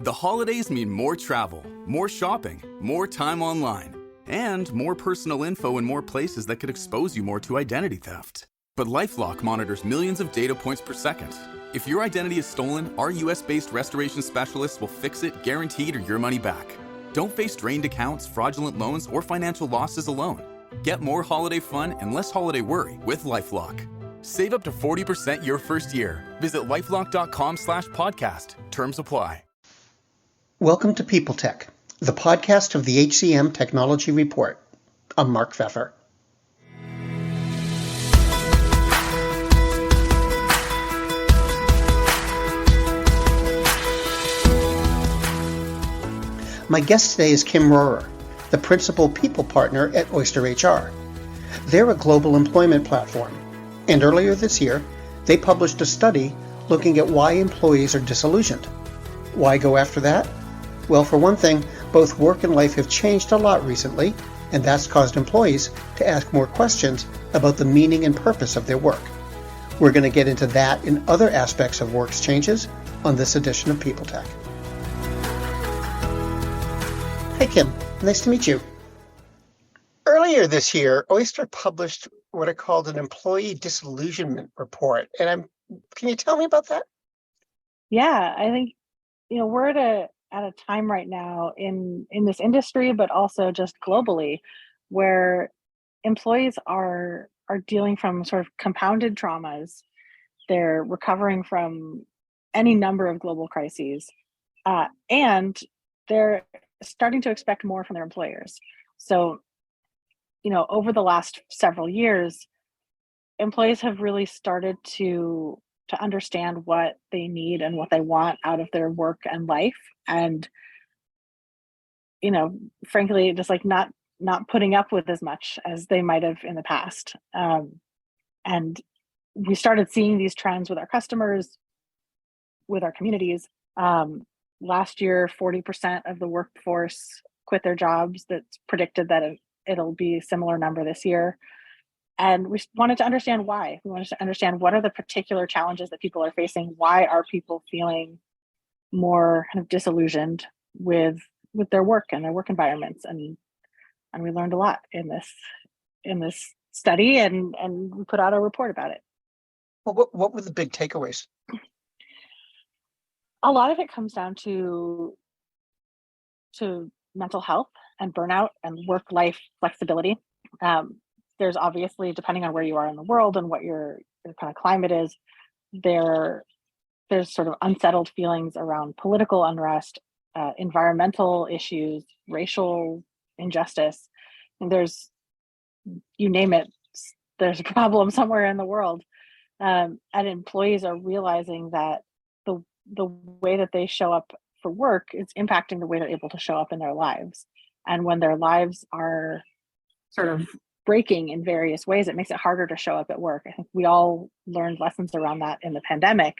The holidays mean more travel, more shopping, more time online, and more personal info in more places that could expose you more to identity theft. But LifeLock monitors millions of data points per second. If your identity is stolen, our US-based restoration specialists will fix it, guaranteed, or your money back. Don't face drained accounts, fraudulent loans, or financial losses alone. Get more holiday fun and less holiday worry with LifeLock. Save up to 40% your first year. Visit lifelock.com/podcast. Terms apply. Welcome to People Tech, the podcast of the HCM Technology Report. I'm Mark Pfeffer. My guest today is Kim Rohrer, the Principal People Partner at Oyster HR. They're a global employment platform, and earlier this year, they published a study looking at why employees are disillusioned. Why go after that? Well, for one thing, both work and life have changed a lot recently, and that's caused employees to ask more questions about the meaning and purpose of their work. We're going to get into that and other aspects of work's changes on this edition of People Tech. Hey, Kim. Nice to meet you. Earlier this year, Oyster published what are called an employee disillusionment report. And can you tell me about that? Yeah, I think, we're at a time right now in this industry, but also just globally, where employees are dealing from sort of compounded traumas. They're recovering from any number of global crises, and they're starting to expect more from their employers. So, over the last several years, employees have really started to understand what they need and what they want out of their work and life. And, frankly, just like not putting up with as much as they might have in the past. And we started seeing these trends with our customers, with our communities. Last year, 40% of the workforce quit their jobs. That's predicted that it'll be a similar number this year. And we wanted to understand why. We wanted to understand what are the particular challenges that people are facing. Why are people feeling more kind of disillusioned with their work and their work environments? And we learned a lot in this study, and we put out a report about it. Well, what were the big takeaways? A lot of it comes down to mental health and burnout and work-life flexibility. There's obviously, depending on where you are in the world and what your kind of climate is, there's sort of unsettled feelings around political unrest, environmental issues, racial injustice, and you name it, there's a problem somewhere in the world. And employees are realizing that the way that they show up for work is impacting the way they're able to show up in their lives. And when their lives are sort of breaking in various ways, it makes it harder to show up at work. I think we all learned lessons around that in the pandemic,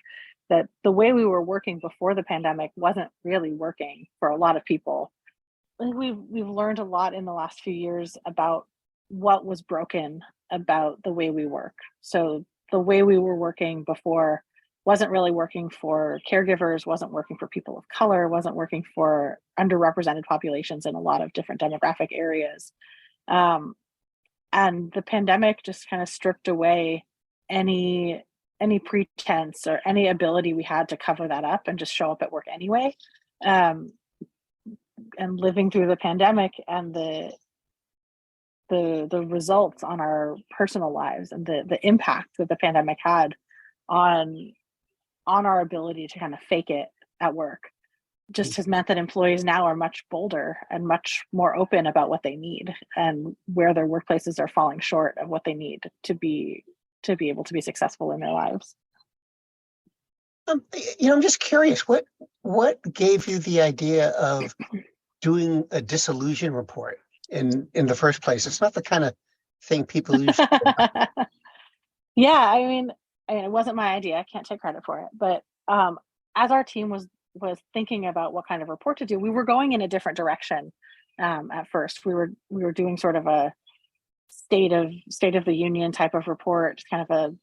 that the way we were working before the pandemic wasn't really working for a lot of people. I think we've learned a lot in the last few years about what was broken about the way we work. So the way we were working before wasn't really working for caregivers, wasn't working for people of color, wasn't working for underrepresented populations in a lot of different demographic areas. And the pandemic just kind of stripped away any pretense or any ability we had to cover that up and just show up at work anyway. And living through the pandemic and the results on our personal lives and the impact that the pandemic had on our ability to kind of fake it at work just has meant that employees now are much bolder and much more open about what they need and where their workplaces are falling short of what they need to be able to be successful in their lives. I'm just curious, what gave you the idea of doing a disillusion report in the first place? It's not the kind of thing people usually do. Yeah, I mean, it wasn't my idea. I can't take credit for it. But as our team was thinking about what kind of report to do, we were going in a different direction. At first, we were doing sort of a state of the union type of report, kind of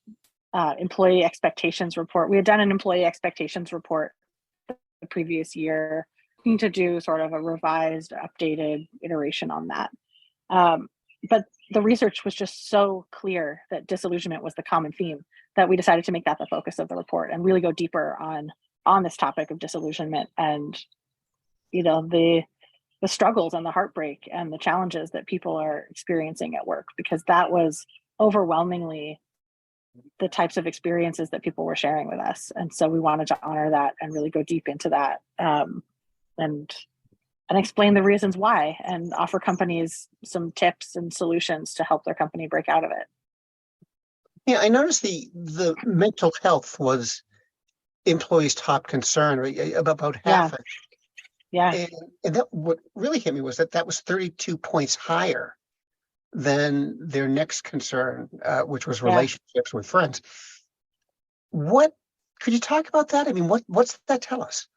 a employee expectations report. We had done an employee expectations report previous year, looking to do sort of a revised, updated iteration on that. But the research was just so clear that disillusionment was the common theme that we decided to make that the focus of the report and really go deeper on this topic of disillusionment and, the struggles and the heartbreak and the challenges that people are experiencing at work, because that was overwhelmingly the types of experiences that people were sharing with us. And so we wanted to honor that and really go deep into that, and explain the reasons why and offer companies some tips and solutions to help their company break out of it. Yeah, I noticed the mental health was employees' top concern, right? About half. Yeah. And that, what really hit me was that was 32 points higher than their next concern, which was relationships with friends. What could you talk about that? I mean, what's that tell us?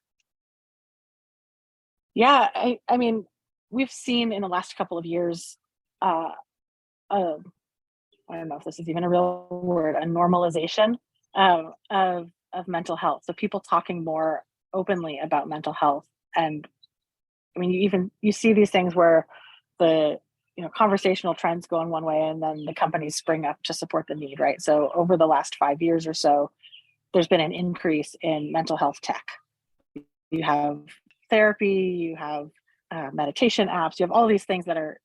Yeah, I mean, we've seen in the last couple of years, I don't know if this is even a real word, a normalization of mental health. So people talking more openly about mental health. And I mean, you see these things where the conversational trends go in one way and then the companies spring up to support the need, right? So over the last 5 years or so, there's been an increase in mental health tech. You have therapy, you have meditation apps, you have all these things that are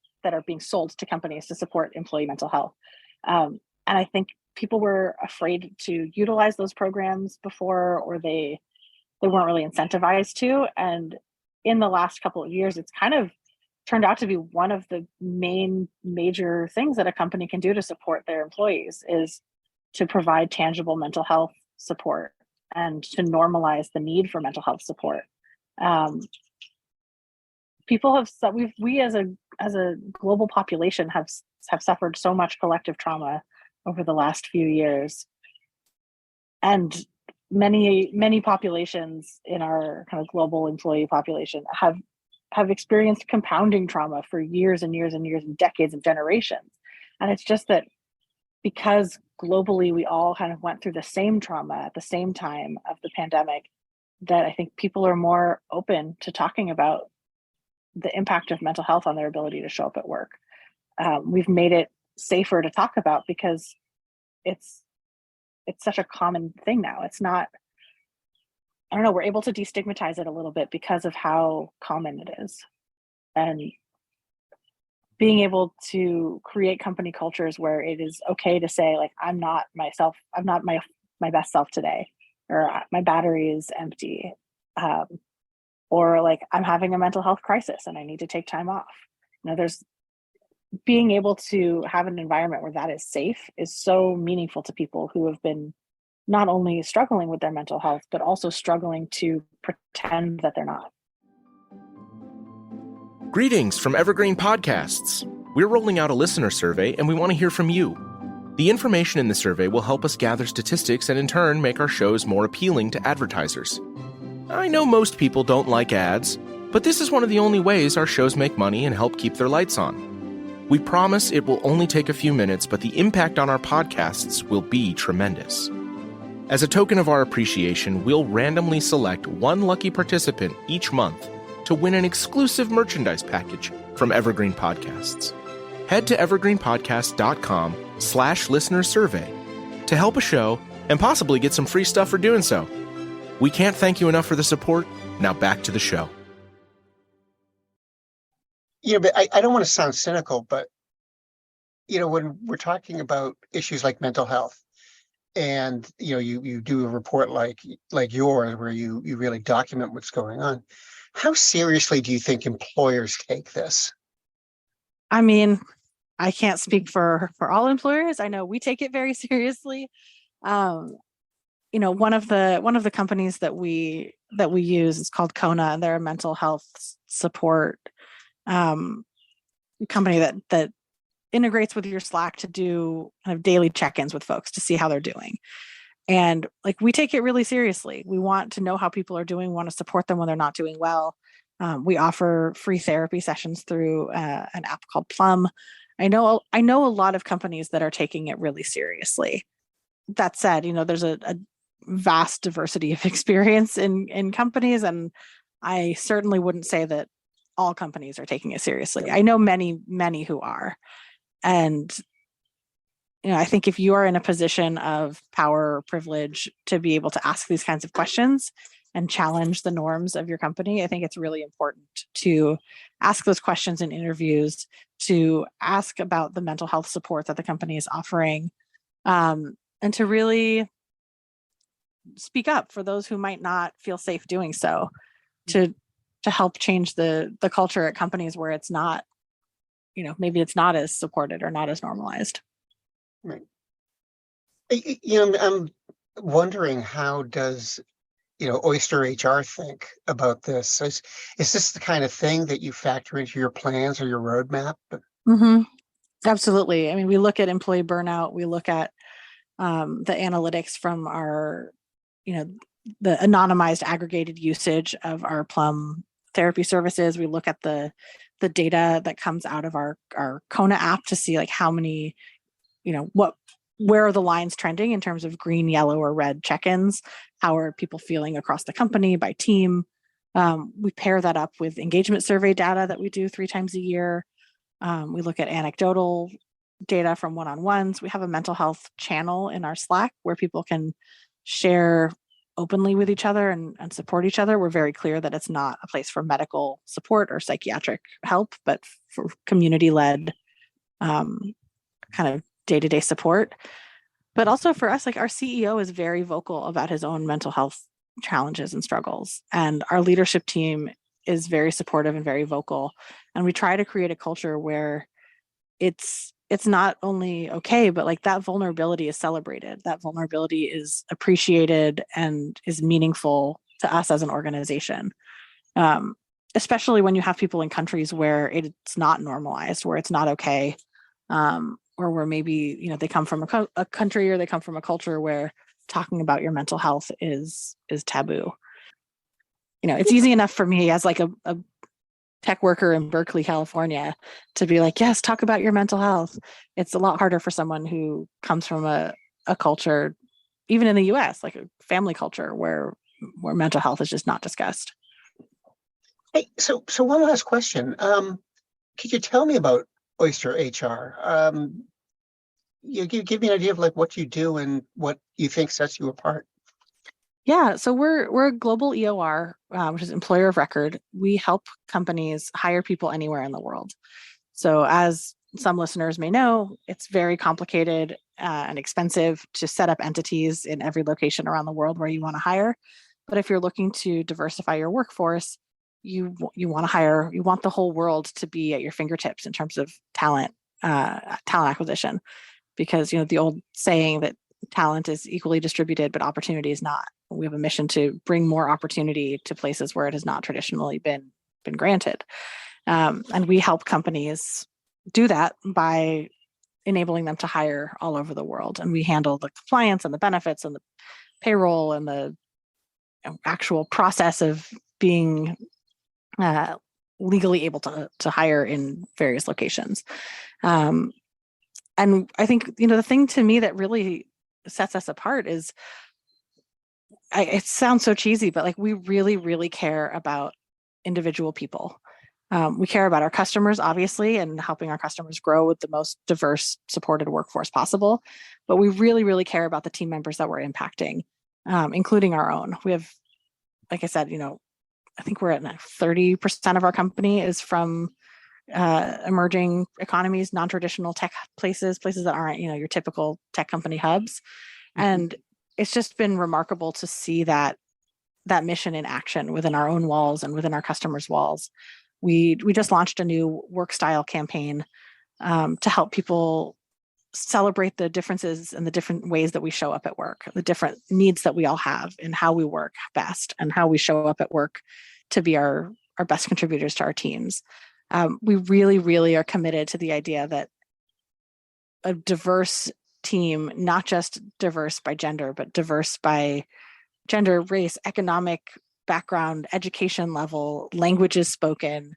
being sold to companies to support employee mental health. And I think people were afraid to utilize those programs before, or they weren't really incentivized to. And in the last couple of years, it's kind of turned out to be one of the main major things that a company can do to support their employees is to provide tangible mental health support and to normalize the need for mental health support. People have we as a global population have suffered so much collective trauma over the last few years, and many populations in our kind of global employee population have experienced compounding trauma for years and years and years and decades and generations. And it's just that because globally we all kind of went through the same trauma at the same time of the pandemic, that I think people are more open to talking about the impact of mental health on their ability to show up at work. We've made it safer to talk about because it's such a common thing now. It's not, I don't know, we're able to destigmatize it a little bit because of how common it is. And being able to create company cultures where it is okay to say, like, I'm not myself, I'm not my best self today, or my battery is empty, or like I'm having a mental health crisis and I need to take time off. There's being able to have an environment where that is safe is so meaningful to people who have been not only struggling with their mental health, but also struggling to pretend that they're not. Greetings from Evergreen Podcasts. We're rolling out a listener survey and we want to hear from you. The information in the survey will help us gather statistics and in turn make our shows more appealing to advertisers. I know most people don't like ads, but this is one of the only ways our shows make money and help keep their lights on. We promise it will only take a few minutes, but the impact on our podcasts will be tremendous. As a token of our appreciation, we'll randomly select one lucky participant each month to win an exclusive merchandise package from Evergreen Podcasts. Head to evergreenpodcast.com/listenersurvey to help a show and possibly get some free stuff for doing so. We can't thank you enough for the support. Now back to the show. But I don't want to sound cynical, but, when we're talking about issues like mental health and, you do a report like yours where you really document what's going on, how seriously do you think employers take this? I mean, I can't speak for all employers. I know we take it very seriously. One of the companies that we use is called Kona, and they're a mental health support company that integrates with your Slack to do kind of daily check-ins with folks to see how they're doing. And like, we take it really seriously. We want to know how people are doing, want to support them when they're not doing well. We offer free therapy sessions through an app called Plum. I know a lot of companies that are taking it really seriously. That said, there's a vast diversity of experience in companies. And I certainly wouldn't say that all companies are taking it seriously. I know many, many who are. And I think if you are in a position of power or privilege to be able to ask these kinds of questions and challenge the norms of your company, I think it's really important to ask those questions in interviews, to ask about the mental health support that the company is offering, and to really speak up for those who might not feel safe doing so, to help change the culture at companies where it's not, maybe it's not as supported or not as normalized. Right. I'm wondering, how does Oyster HR think about this? Is this the kind of thing that you factor into your plans or your roadmap? Mm-hmm. Absolutely. I mean, we look at employee burnout. We look at the analytics from our, the anonymized aggregated usage of our Plum therapy services. We look at the data that comes out of our Kona app to see like how many, where are the lines trending in terms of green, yellow, or red check-ins? How are people feeling across the company by team? We pair that up with engagement survey data that we do 3 times a year. We look at anecdotal data from one-on-ones. We have a mental health channel in our Slack where people can share openly with each other and support each other. We're very clear that it's not a place for medical support or psychiatric help, but for community-led kind of day-to-day support. But also for us, like our CEO is very vocal about his own mental health challenges and struggles. And our leadership team is very supportive and very vocal. And we try to create a culture where it's not only okay, but like that vulnerability is celebrated. That vulnerability is appreciated and is meaningful to us as an organization. Especially when you have people in countries where it's not normalized, where it's not okay, or where maybe, they come from a country or they come from a culture where talking about your mental health is taboo. It's easy enough for me as like a tech worker in Berkeley, California, to be like, yes, talk about your mental health. It's a lot harder for someone who comes from a culture, even in the US, like a family culture where mental health is just not discussed. Hey, so one last question. Could you tell me about Oyster HR? Give me an idea of like what you do and what you think sets you apart. Yeah, so we're a global EOR, which is employer of record. We help companies hire people anywhere in the world. So as some listeners may know, it's very complicated and expensive to set up entities in every location around the world where you want to hire. But if you're looking to diversify your workforce, you want the whole world to be at your fingertips in terms of talent acquisition, because the old saying that talent is equally distributed, but opportunity is not. We have a mission to bring more opportunity to places where it has not traditionally been granted. And we help companies do that by enabling them to hire all over the world. And we handle the compliance and the benefits and the payroll and the actual process of being legally able to hire in various locations. And I think, the thing to me that really sets us apart is, it sounds so cheesy, but like we really, really care about individual people. We care about our customers, obviously, and helping our customers grow with the most diverse, supported workforce possible. But we really, really care about the team members that we're impacting, including our own. We have, like I said, I think we're at 30% of our company is from emerging economies, non-traditional tech places that aren't, your typical tech company hubs. Mm-hmm. And it's just been remarkable to see that mission in action within our own walls and within our customers' walls. We just launched a new work style campaign to help people celebrate the differences and the different ways that we show up at work, the different needs that we all have in how we work best and how we show up at work to be our best contributors to our teams. We really, really are committed to the idea that a diverse team, not just diverse by gender, but diverse by gender, race, economic background, education level, languages spoken,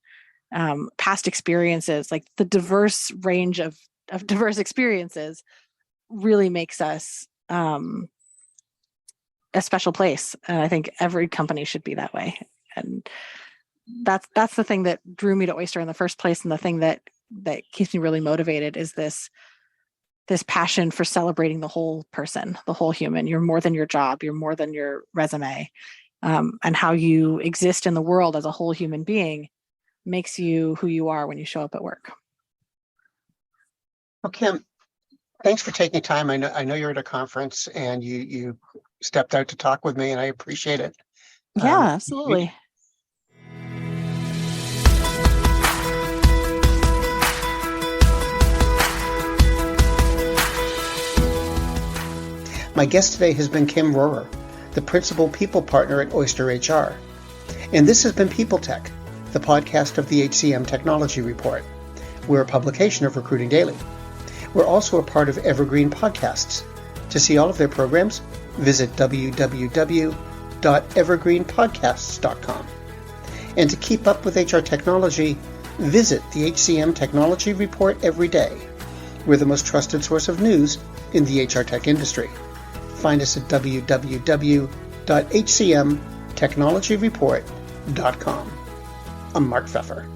past experiences, like the diverse range of diverse experiences really makes us a special place. And I think every company should be that way. And that's the thing that drew me to Oyster in the first place. And the thing that keeps me really motivated is this passion for celebrating the whole person, the whole human. You're more than your job. You're more than your resume. And how you exist in the world as a whole human being makes you who you are when you show up at work. Well, Kim, thanks for taking time. I know you're at a conference and you stepped out to talk with me, and I appreciate it. Yeah, absolutely. My guest today has been Kim Rohrer, the Principal People Partner at Oyster HR. And this has been People Tech, the podcast of the HCM Technology Report. We're a publication of Recruiting Daily. We're also a part of Evergreen Podcasts. To see all of their programs, visit www.evergreenpodcasts.com. And to keep up with HR technology, visit the HCM Technology Report every day. We're the most trusted source of news in the HR tech industry. Find us at www.hcmtechnologyreport.com. I'm Mark Pfeffer.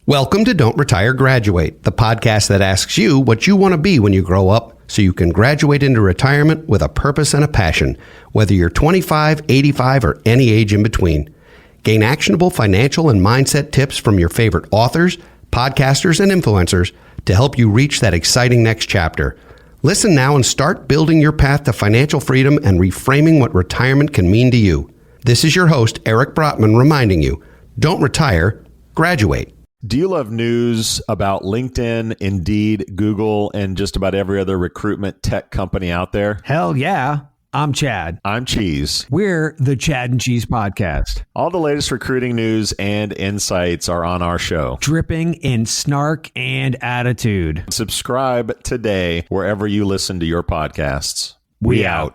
Welcome to Don't Retire, Graduate, the podcast that asks you what you want to be when you grow up so you can graduate into retirement with a purpose and a passion, whether you're 25, 85, or any age in between. Gain actionable financial and mindset tips from your favorite authors, podcasters, and influencers to help you reach that exciting next chapter. Listen now and start building your path to financial freedom and reframing what retirement can mean to you. This is your host, Eric Brotman, reminding you, don't retire, graduate. Do you love news about LinkedIn, Indeed, Google, and just about every other recruitment tech company out there? Hell yeah. I'm Chad. I'm Cheese. We're the Chad and Cheese Podcast. All the latest recruiting news and insights are on our show. Dripping in snark and attitude. Subscribe today wherever you listen to your podcasts. We out.